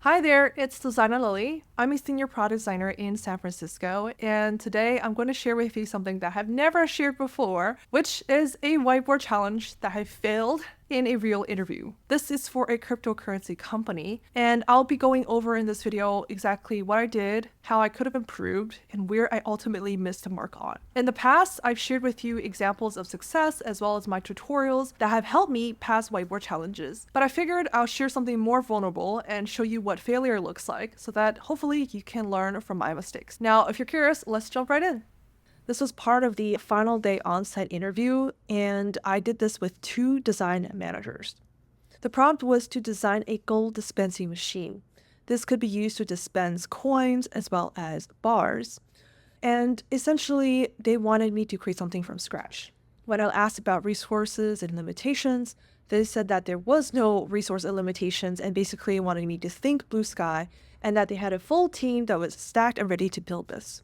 Hi there, it's Susanna Lilly. I'm a senior product designer in San Francisco, and today I'm going to share with you something that I've never shared before, which is a whiteboard challenge that I failed in a real interview. This is for a cryptocurrency company, and I'll be going over in this video exactly what I did, how I could have improved, and where I ultimately missed the mark on. In the past, I've shared with you examples of success as well as my tutorials that have helped me pass whiteboard challenges, but I figured I'll share something more vulnerable and show you what failure looks like so that hopefully you can learn from my mistakes. Now, if you're curious, let's jump right in. This was part of the final day on-site interview, and I did this with two design managers. The prompt was to design a gold dispensing machine. This could be used to dispense coins as well as bars. And essentially, they wanted me to create something from scratch. When I asked about resources and limitations, they said that there was no resource limitations and basically wanted me to think blue sky and that they had a full team that was stacked and ready to build this.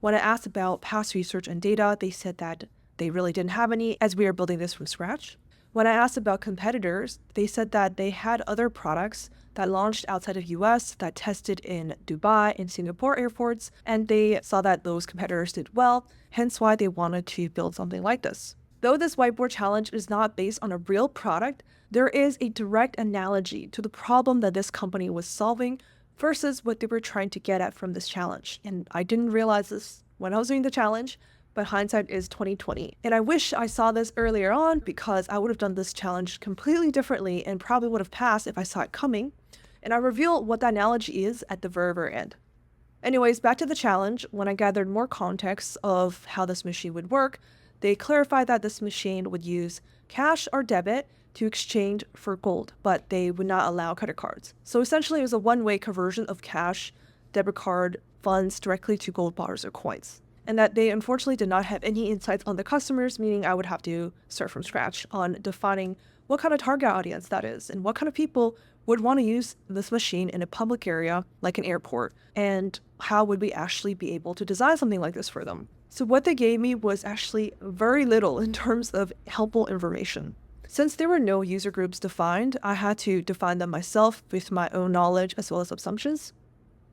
When I asked about past research and data, they said that they really didn't have any as we are building this from scratch. When I asked about competitors, they said that they had other products that launched outside of US that tested in Dubai and Singapore airports, and they saw that those competitors did well, hence why they wanted to build something like this. Though this whiteboard challenge is not based on a real product, there is a direct analogy to the problem that this company was solving versus what they were trying to get at from this challenge. And I didn't realize this when I was doing the challenge, but hindsight is 2020. And I wish I saw this earlier on because I would have done this challenge completely differently and probably would have passed if I saw it coming. And I reveal what that analogy is at the very end. Anyways, back to the challenge. When I gathered more context of how this machine would work, they clarified that this machine would use cash or debit to exchange for gold, but they would not allow credit cards. So essentially, it was a one-way conversion of cash, debit card, funds directly to gold bars or coins. And that they unfortunately did not have any insights on the customers, meaning I would have to start from scratch on defining what kind of target audience that is and what kind of people would want to use this machine in a public area like an airport, and how would we actually be able to design something like this for them. So what they gave me was actually very little in terms of helpful information. Since there were no user groups defined, I had to define them myself with my own knowledge as well as assumptions.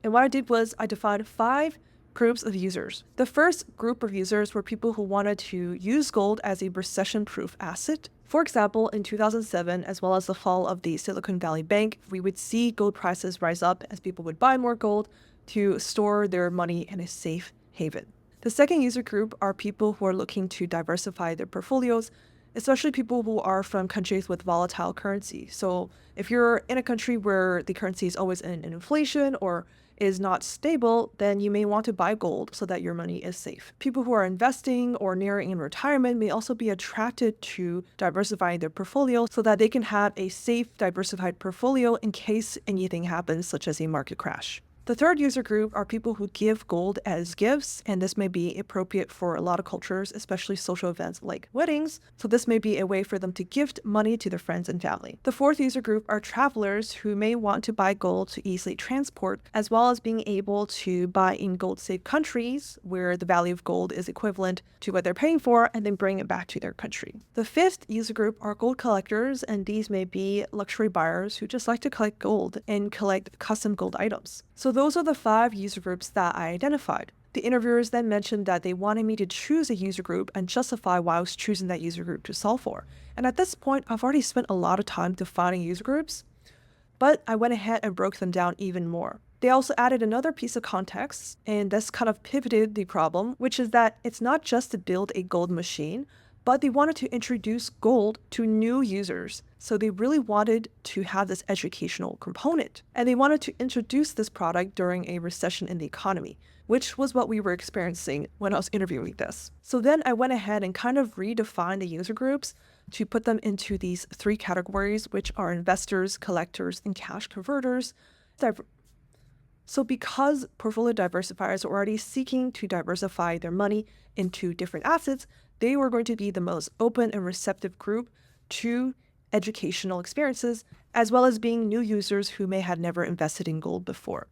And what I did was I defined 5 groups of users. The first group of users were people who wanted to use gold as a recession-proof asset. For example, in 2007, as well as the fall of the Silicon Valley Bank, we would see gold prices rise up as people would buy more gold to store their money in a safe haven. The second user group are people who are looking to diversify their portfolios, especially people who are from countries with volatile currency. So if you're in a country where the currency is always in inflation or is not stable, then you may want to buy gold so that your money is safe. People who are investing or nearing in retirement may also be attracted to diversifying their portfolio so that they can have a safe, diversified portfolio in case anything happens, such as a market crash. The third user group are people who give gold as gifts, and this may be appropriate for a lot of cultures, especially social events like weddings, so this may be a way for them to gift money to their friends and family. The fourth user group are travelers who may want to buy gold to easily transport, as well as being able to buy in gold-safe countries where the value of gold is equivalent to what they're paying for, and then bring it back to their country. The fifth user group are gold collectors, and these may be luxury buyers who just like to collect gold and collect custom gold items. So those are the 5 user groups that I identified. The interviewers then mentioned that they wanted me to choose a user group and justify why I was choosing that user group to solve for. And at this point, I've already spent a lot of time defining user groups, but I went ahead and broke them down even more. They also added another piece of context, and this kind of pivoted the problem, which is that it's not just to build a gold machine, but they wanted to introduce gold to new users. So they really wanted to have this educational component. And they wanted to introduce this product during a recession in the economy, which was what we were experiencing when I was interviewing this. So then I went ahead and kind of redefined the user groups to put them into these 3 categories, which are investors, collectors, and cash converters. So because portfolio diversifiers are already seeking to diversify their money into different assets, they were going to be the most open and receptive group to educational experiences, as well as being new users who may have never invested in gold before.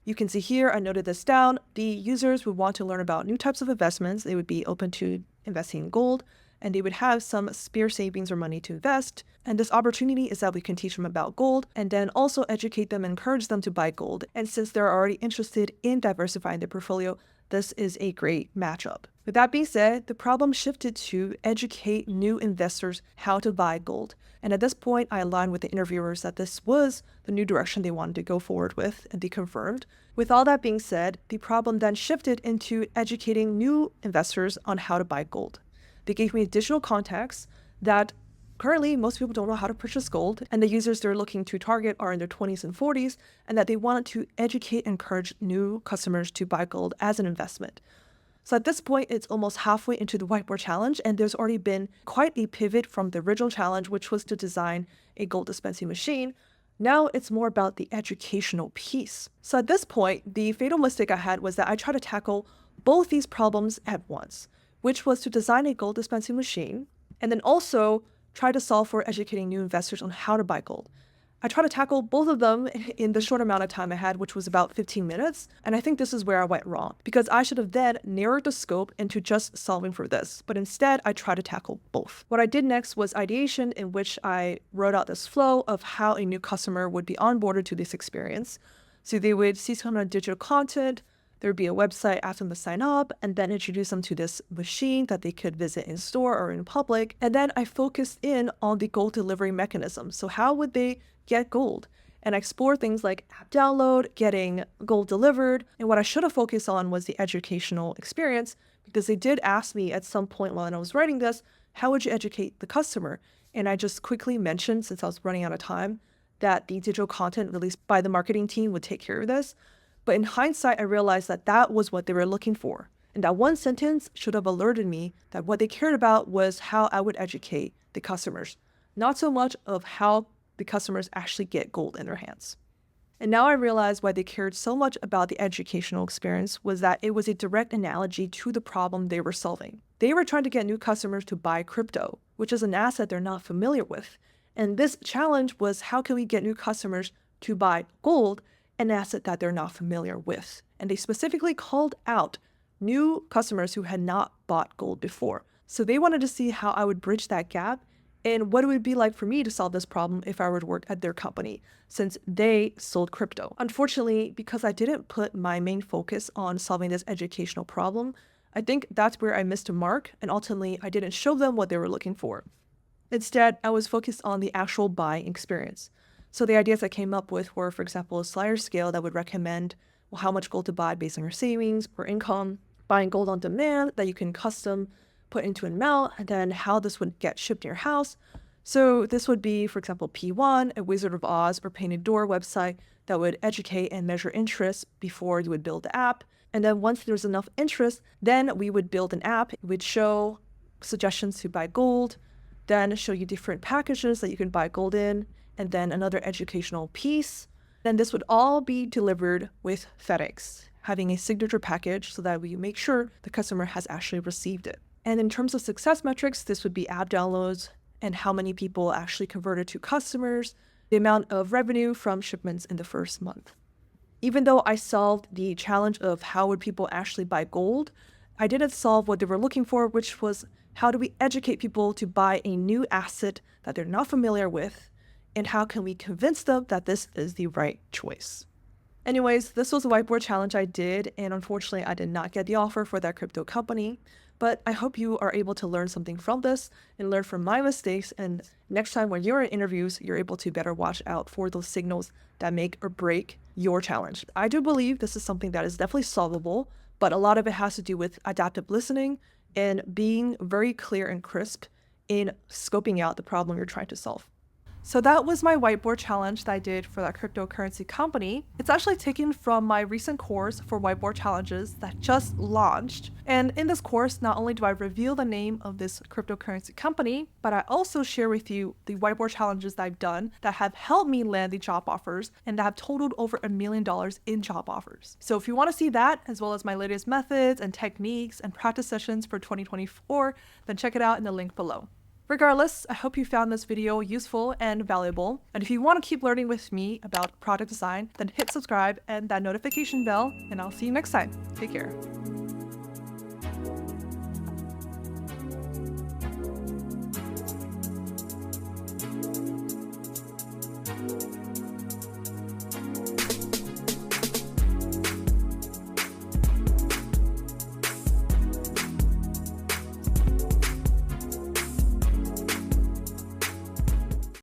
You can see here, I noted this down. The users would want to learn about new types of investments. They would be open to investing in gold, and they would have some spare savings or money to invest. And this opportunity is that we can teach them about gold and then also educate them and encourage them to buy gold. And since they're already interested in diversifying their portfolio, this is a great matchup. With that being said, the problem shifted to educate new investors how to buy gold. And at this point, I aligned with the interviewers that this was the new direction they wanted to go forward with, and they confirmed. With all that being said, the problem then shifted into educating new investors on how to buy gold. They gave me additional context that currently most people don't know how to purchase gold, and the users they're looking to target are in their 20s and 40s, and that they wanted to educate and encourage new customers to buy gold as an investment. So at this point, it's almost halfway into the whiteboard challenge, and there's already been quite a pivot from the original challenge, which was to design a gold dispensing machine. Now it's more about the educational piece. So at this point, the fatal mistake I had was that I tried to tackle both these problems at once, which was to design a gold dispensing machine and then also try to solve for educating new investors on how to buy gold. I tried to tackle both of them in the short amount of time I had, which was about 15 minutes. And I think this is where I went wrong, because I should have then narrowed the scope into just solving for this. But instead, I tried to tackle both. What I did next was ideation, in which I wrote out this flow of how a new customer would be onboarded to this experience. So they would see some kind of digital content. There would be a website, ask them to sign up, and then introduce them to this machine that they could visit in store or in public. And then I focused in on the gold delivery mechanism. So how would they get gold? And I explored things like app download, getting gold delivered. And what I should have focused on was the educational experience, because they did ask me at some point while I was writing this, how would you educate the customer? And I just quickly mentioned, since I was running out of time, that the digital content released by the marketing team would take care of this. But in hindsight, I realized that that was what they were looking for. And that one sentence should have alerted me that what they cared about was how I would educate the customers, not so much of how the customers actually get gold in their hands. And now I realize why they cared so much about the educational experience was that it was a direct analogy to the problem they were solving. They were trying to get new customers to buy crypto, which is an asset they're not familiar with. And this challenge was, how can we get new customers to buy gold, an asset that they're not familiar with? And they specifically called out new customers who had not bought gold before. So they wanted to see how I would bridge that gap and what it would be like for me to solve this problem if I were to work at their company, since they sold crypto. Unfortunately, because I didn't put my main focus on solving this educational problem, I think that's where I missed a mark, and ultimately I didn't show them what they were looking for. Instead, I was focused on the actual buying experience. So the ideas I came up with were, for example, a slider scale that would recommend how much gold to buy based on your savings or income, buying gold on demand that you can custom put into an amount, and then how this would get shipped to your house. So this would be, for example, P1, a Wizard of Oz or Painted Door website that would educate and measure interest before you would build the app. And then once there's enough interest, then we would build an app. It would show suggestions to buy gold, then show you different packages that you can buy gold in, and then another educational piece. Then this would all be delivered with FedEx, having a signature package so that we make sure the customer has actually received it. And in terms of success metrics, this would be app downloads and how many people actually converted to customers, the amount of revenue from shipments in the first month. Even though I solved the challenge of how would people actually buy gold, I didn't solve what they were looking for, which was how do we educate people to buy a new asset that they're not familiar with, and how can we convince them that this is the right choice? Anyways, this was a whiteboard challenge I did, and unfortunately I did not get the offer for that crypto company. But I hope you are able to learn something from this and learn from my mistakes. And next time when you're in interviews, you're able to better watch out for those signals that make or break your challenge. I do believe this is something that is definitely solvable, but a lot of it has to do with adaptive listening and being very clear and crisp in scoping out the problem you're trying to solve. So that was my whiteboard challenge that I did for that cryptocurrency company. It's actually taken from my recent course for whiteboard challenges that just launched. And in this course, not only do I reveal the name of this cryptocurrency company, but I also share with you the whiteboard challenges that I've done that have helped me land the job offers and that have totaled over $1 million in job offers. So if you want to see that, as well as my latest methods and techniques and practice sessions for 2024, then check it out in the link below. Regardless, I hope you found this video useful and valuable. And if you want to keep learning with me about product design, then hit subscribe and that notification bell, and I'll see you next time. Take care.